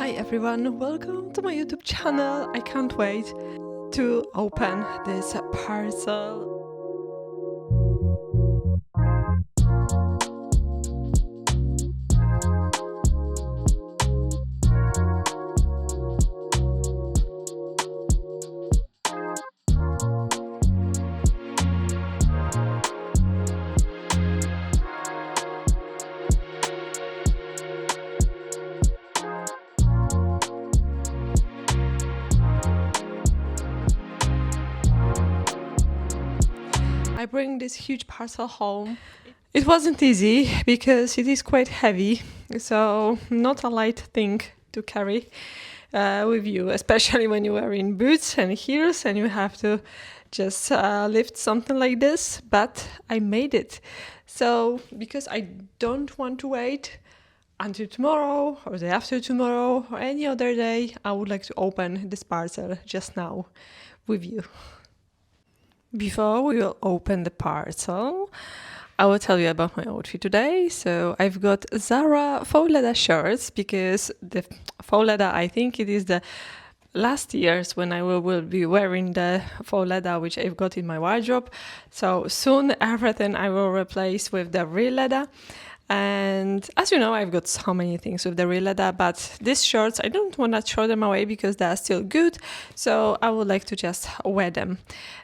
Hi everyone, welcome to my YouTube channel. I can't wait to open this parcel. I bring this huge parcel home. It wasn't easy because it is quite heavy, so not a light thing to carry with you, especially when you are in boots and heels and you have to just lift something like this, but I made it. So because I don't want to wait until tomorrow or the day after tomorrow or any other day, I would like to open this parcel just now with you. Before we will open the parcel, I will tell you about my outfit today. So I've got Zara faux leather shirts because the faux leather, I think it is the last years when I will be wearing the faux leather which I've got in my wardrobe. So soon everything I will replace with the real leather. And as you know, I've got so many things with the real leather, but these shorts, I don't want to throw them away because they are still good. So I would like to just wear them.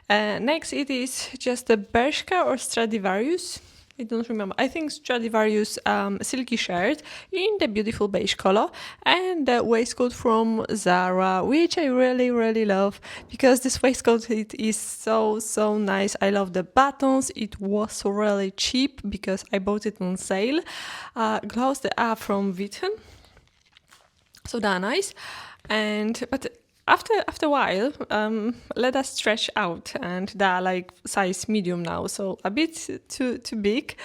Next, it is just a Bershka or Stradivarius. I don't remember. I think Stradivarius silky shirt in the beautiful beige color, and the waistcoat from Zara, which I really love because this waistcoat, it is so nice. I love the buttons. It was really cheap because I bought it on sale. Gloves, they are from Vuitton, so they're nice. But after a while, let us stretch out, and they're like size medium now, so a bit too big.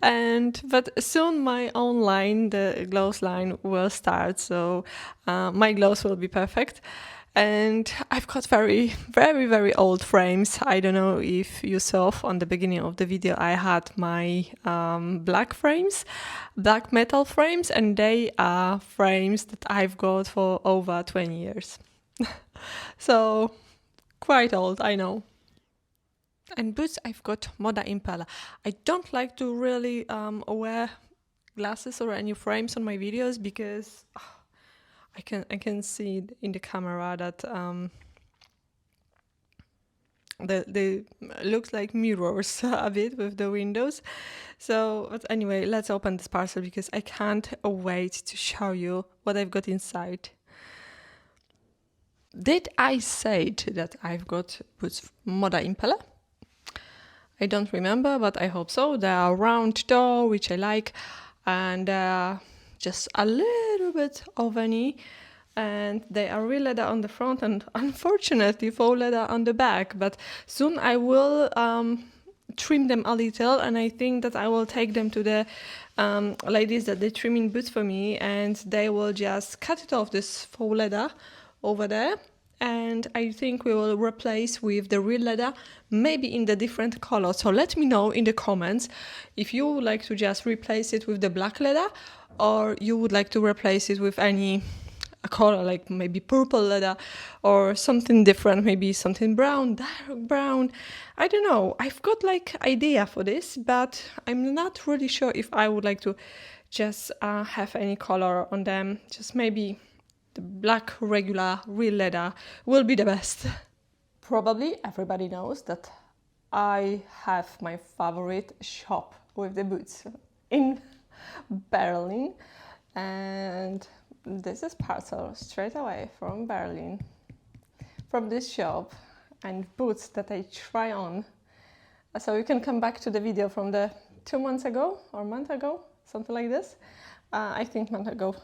But soon my own line, the gloves line, will start, so my gloves will be perfect. And I've got very old frames. I don't know if you saw on the beginning of the video, I had my black metal frames, and they are frames that I've got for over 20 years. So quite old, I know. And boots, I've got Moda Impala. I don't like to really wear glasses or any frames on my videos because I can see in the camera that they looks like mirrors a bit with the windows. So, but anyway, let's open this parcel because I can't wait to show you what I've got inside. Did I say that I've got boots Moda Impala? I don't remember, but I hope so. They are round toe, which I like, and just a little bit oveny, and they are real leather on the front and unfortunately faux leather on the back. But soon I will trim them a little, and I think that I will take them to the ladies that they trim in boots for me, and they will just cut it off, this faux leather over there, and I think we will replace with the real leather, maybe in the different color. So let me know in the comments if you would like to just replace it with the black leather, or you would like to replace it with any color, like maybe purple leather or something different, maybe something brown, dark brown. I don't know. I've got like idea for this, but I'm not really sure if I would like to just have any color on them. Just maybe the black regular real leather will be the best. Probably everybody knows that I have my favorite shop with the boots in Berlin, and this is parcel straight away from Berlin, from this shop, and boots that I try on. So you can come back to the video from the 2 months ago or month ago, something like this. I think month ago.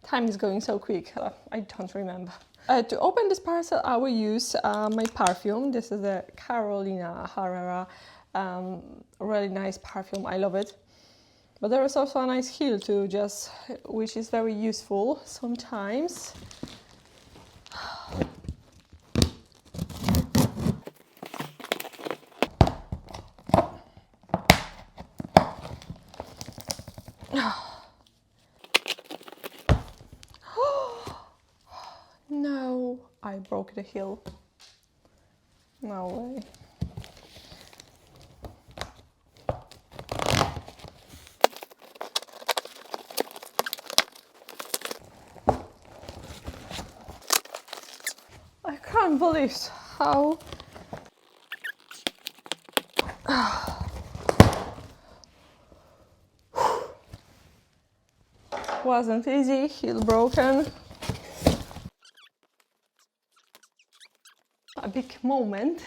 Time is going so quick, I don't remember. To open this parcel, I will use my perfume. This is a Carolina Herrera, really nice perfume. I love it. But there is also a nice heel too, which is very useful sometimes. I broke the heel. No way. I can't believe how wasn't easy, heel broken. A big moment.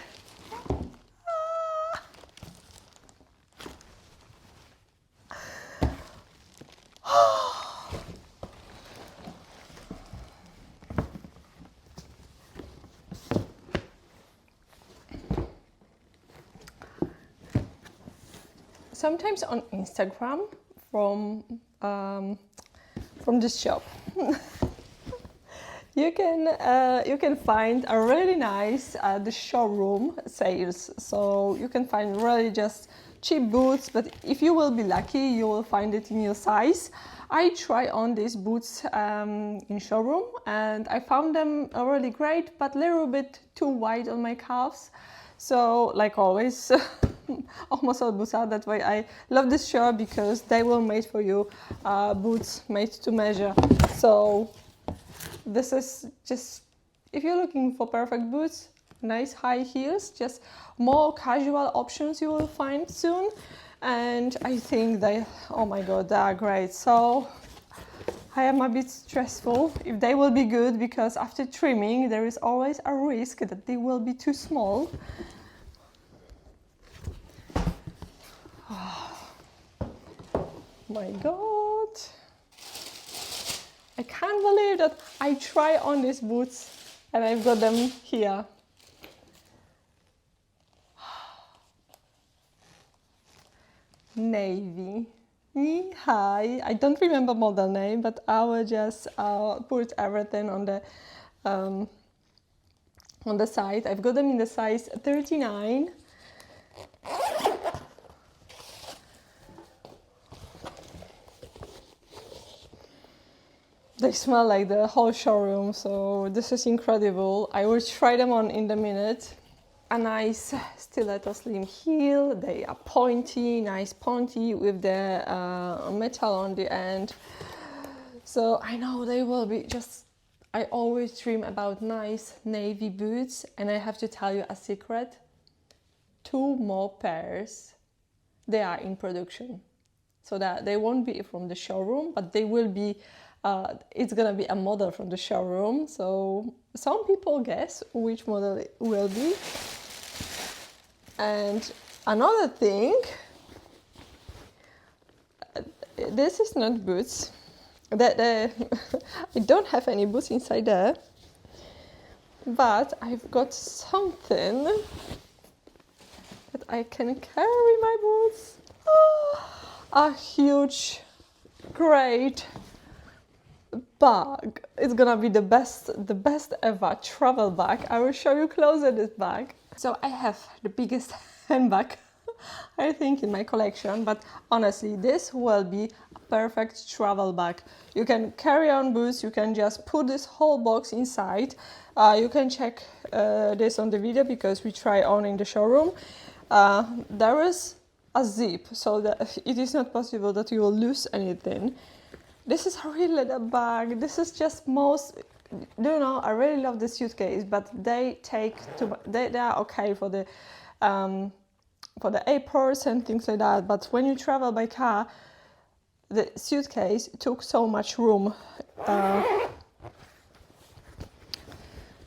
Sometimes on Instagram from this shop you can find a really nice the showroom sales. So you can find really just cheap boots, but if you will be lucky, you will find it in your size. I try on these boots in showroom and I found them really great, but a little bit too wide on my calves. So like always, almost all boots are that way. I love this shop because they were made for you, boots made to measure. So this is just, if you're looking for perfect boots, nice high heels, just more casual options you will find soon. And I think they, oh my god, they are great. So I am a bit stressful if they will be good, because after trimming there is always a risk that they will be too small. Oh my god, I can't believe that I try on these boots and I've got them here. Navy. Hi, I don't remember model name, but I will just put everything on the site. I've got them in the size 39. They smell like the whole showroom, so this is incredible. I will try them on in a minute. A nice stiletto slim heel. They are pointy, nice pointy with the metal on the end. So I know they will be just, I always dream about nice navy boots, and I have to tell you a secret. 2 more pairs, they are in production. So that they won't be from the showroom, but they will be, it's gonna be a model from the showroom. So some people guess which model it will be. And another thing, this is not boots. I don't have any boots inside there, but I've got something that I can carry my boots. Oh, a huge, great bag. It's gonna be the best ever travel bag. I will show you closer this bag. So I have the biggest handbag, I think, in my collection, but honestly, this will be a perfect travel bag. You can carry on boots, you can just put this whole box inside. You can check this on the video because we try on in the showroom. There is a zip, so that it is not possible that you will lose anything. This is a real leather bag. This is just most, do you know, I really love the suitcase, but they take they are okay for the airports and things like that. But when you travel by car, the suitcase took so much room.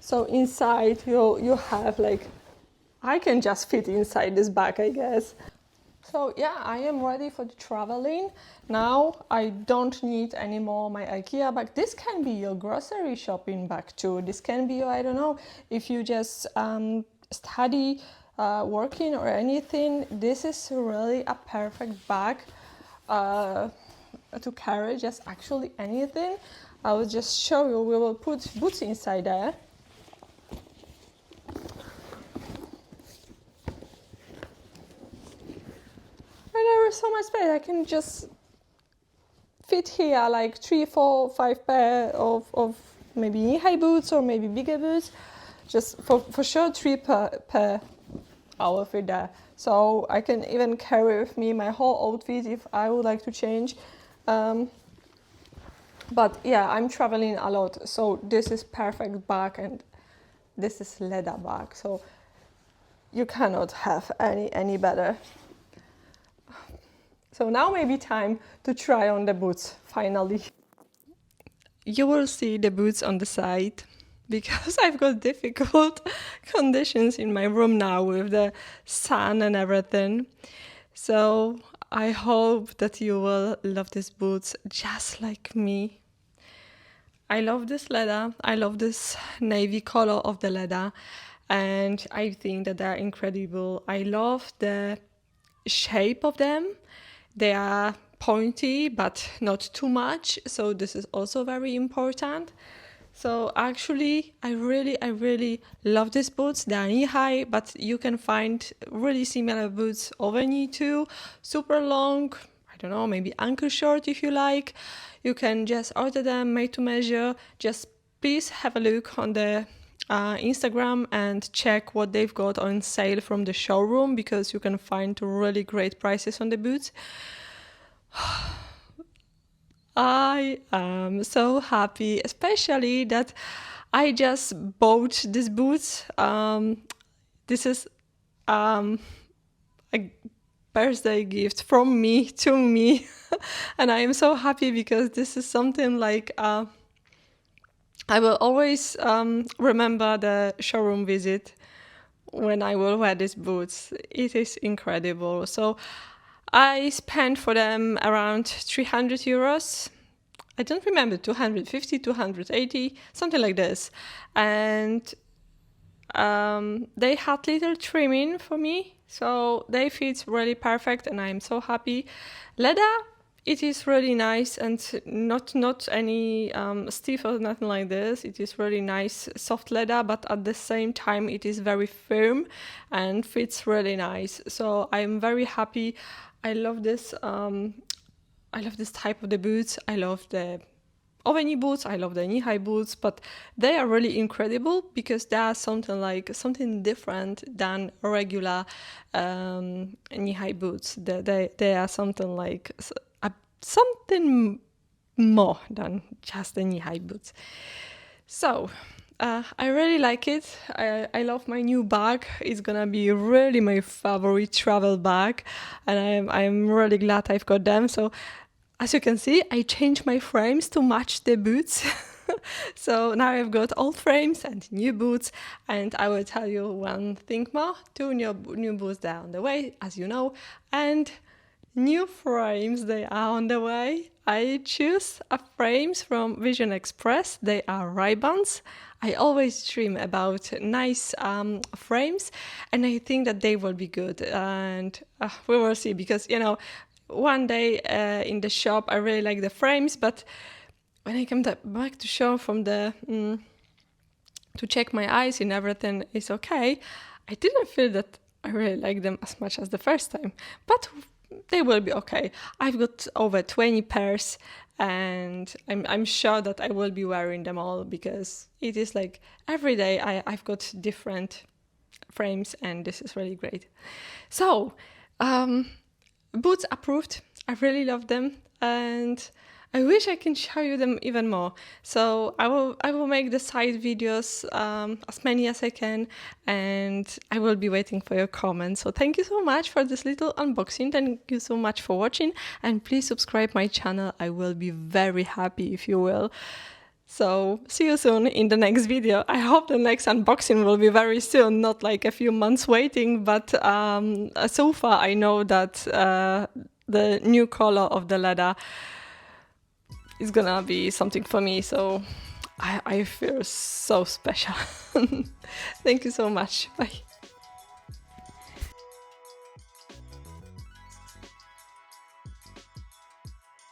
So inside you have like, I can just fit inside this bag, I guess. So yeah, I am ready for the traveling. Now I don't need anymore my IKEA bag. This can be your grocery shopping bag too. This can be your, I don't know, if you just study, working or anything, this is really a perfect bag to carry, just actually anything. I will just show you. We will put boots inside there. There is so much space. I can just fit here like 3, 4, 5 pair of maybe knee-high boots or maybe bigger boots. Just for sure 3 per outfit there. So I can even carry with me my whole outfit if I would like to change. But yeah, I'm traveling a lot, so this is perfect bag, and this is leather bag, so you cannot have any better. So now maybe time to try on the boots finally. You will see the boots on the side because I've got difficult conditions in my room now with the sun and everything. So I hope that you will love these boots just like me. I love this leather. I love this navy color of the leather, and I think that they're incredible. I love the shape of them. They are pointy, but not too much. So this is also very important. So actually, I really love these boots. They are knee high, but you can find really similar boots over knee too. Super long, I don't know, maybe ankle short if you like. You can just order them made to measure. Just please have a look on the Instagram and check what they've got on sale from the showroom, because you can find really great prices on the boots. I am so happy, especially that I just bought these boots. This is a birthday gift from me to me. And I am so happy because this is something like I will always remember the showroom visit when I will wear these boots. It is incredible. So I spent for them around 300 euros. I don't remember, 250, 280, something like this. And they had little trimming for me, so they fit really perfect, and I'm so happy. Leather, it is really nice and not any stiff or nothing like this. It is really nice, soft leather, but at the same time it is very firm and fits really nice. So I'm very happy. I love this. I love this type of the boots. I love the over-knee boots, I love the knee-high boots, but they are really incredible because they are something different than regular knee-high boots. They are something like something more than just the knee-high boots. So I really like it. I love my new bag. It's gonna be really my favorite travel bag, and I'm really glad I've got them. So as you can see, I changed my frames to match the boots. So now I've got old frames and new boots, and I will tell you one thing more. 2 new boots, are on the way, as you know, and new frames, they are on the way. I choose frames from Vision Express. They are Ray-Bans. I always dream about nice frames, and I think that they will be good, and we will see, because, you know, one day in the shop I really like the frames, but when I come back to show from the to check my eyes and everything is okay, I didn't feel that I really like them as much as the first time, but they will be okay. I've got over 20 pairs, and I'm sure that I will be wearing them all, because it is like every day I've got different frames, and this is really great. So boots approved. I really love them, and I wish I can show you them even more. So I will make the side videos as many as I can, and I will be waiting for your comments. So thank you so much for this little unboxing. Thank you so much for watching, and please subscribe my channel. I will be very happy if you will. So see you soon in the next video. I hope the next unboxing will be very soon, not like a few months waiting, but so far I know that the new color of the leather is gonna be something for me, so I feel so special. Thank you so much. Bye.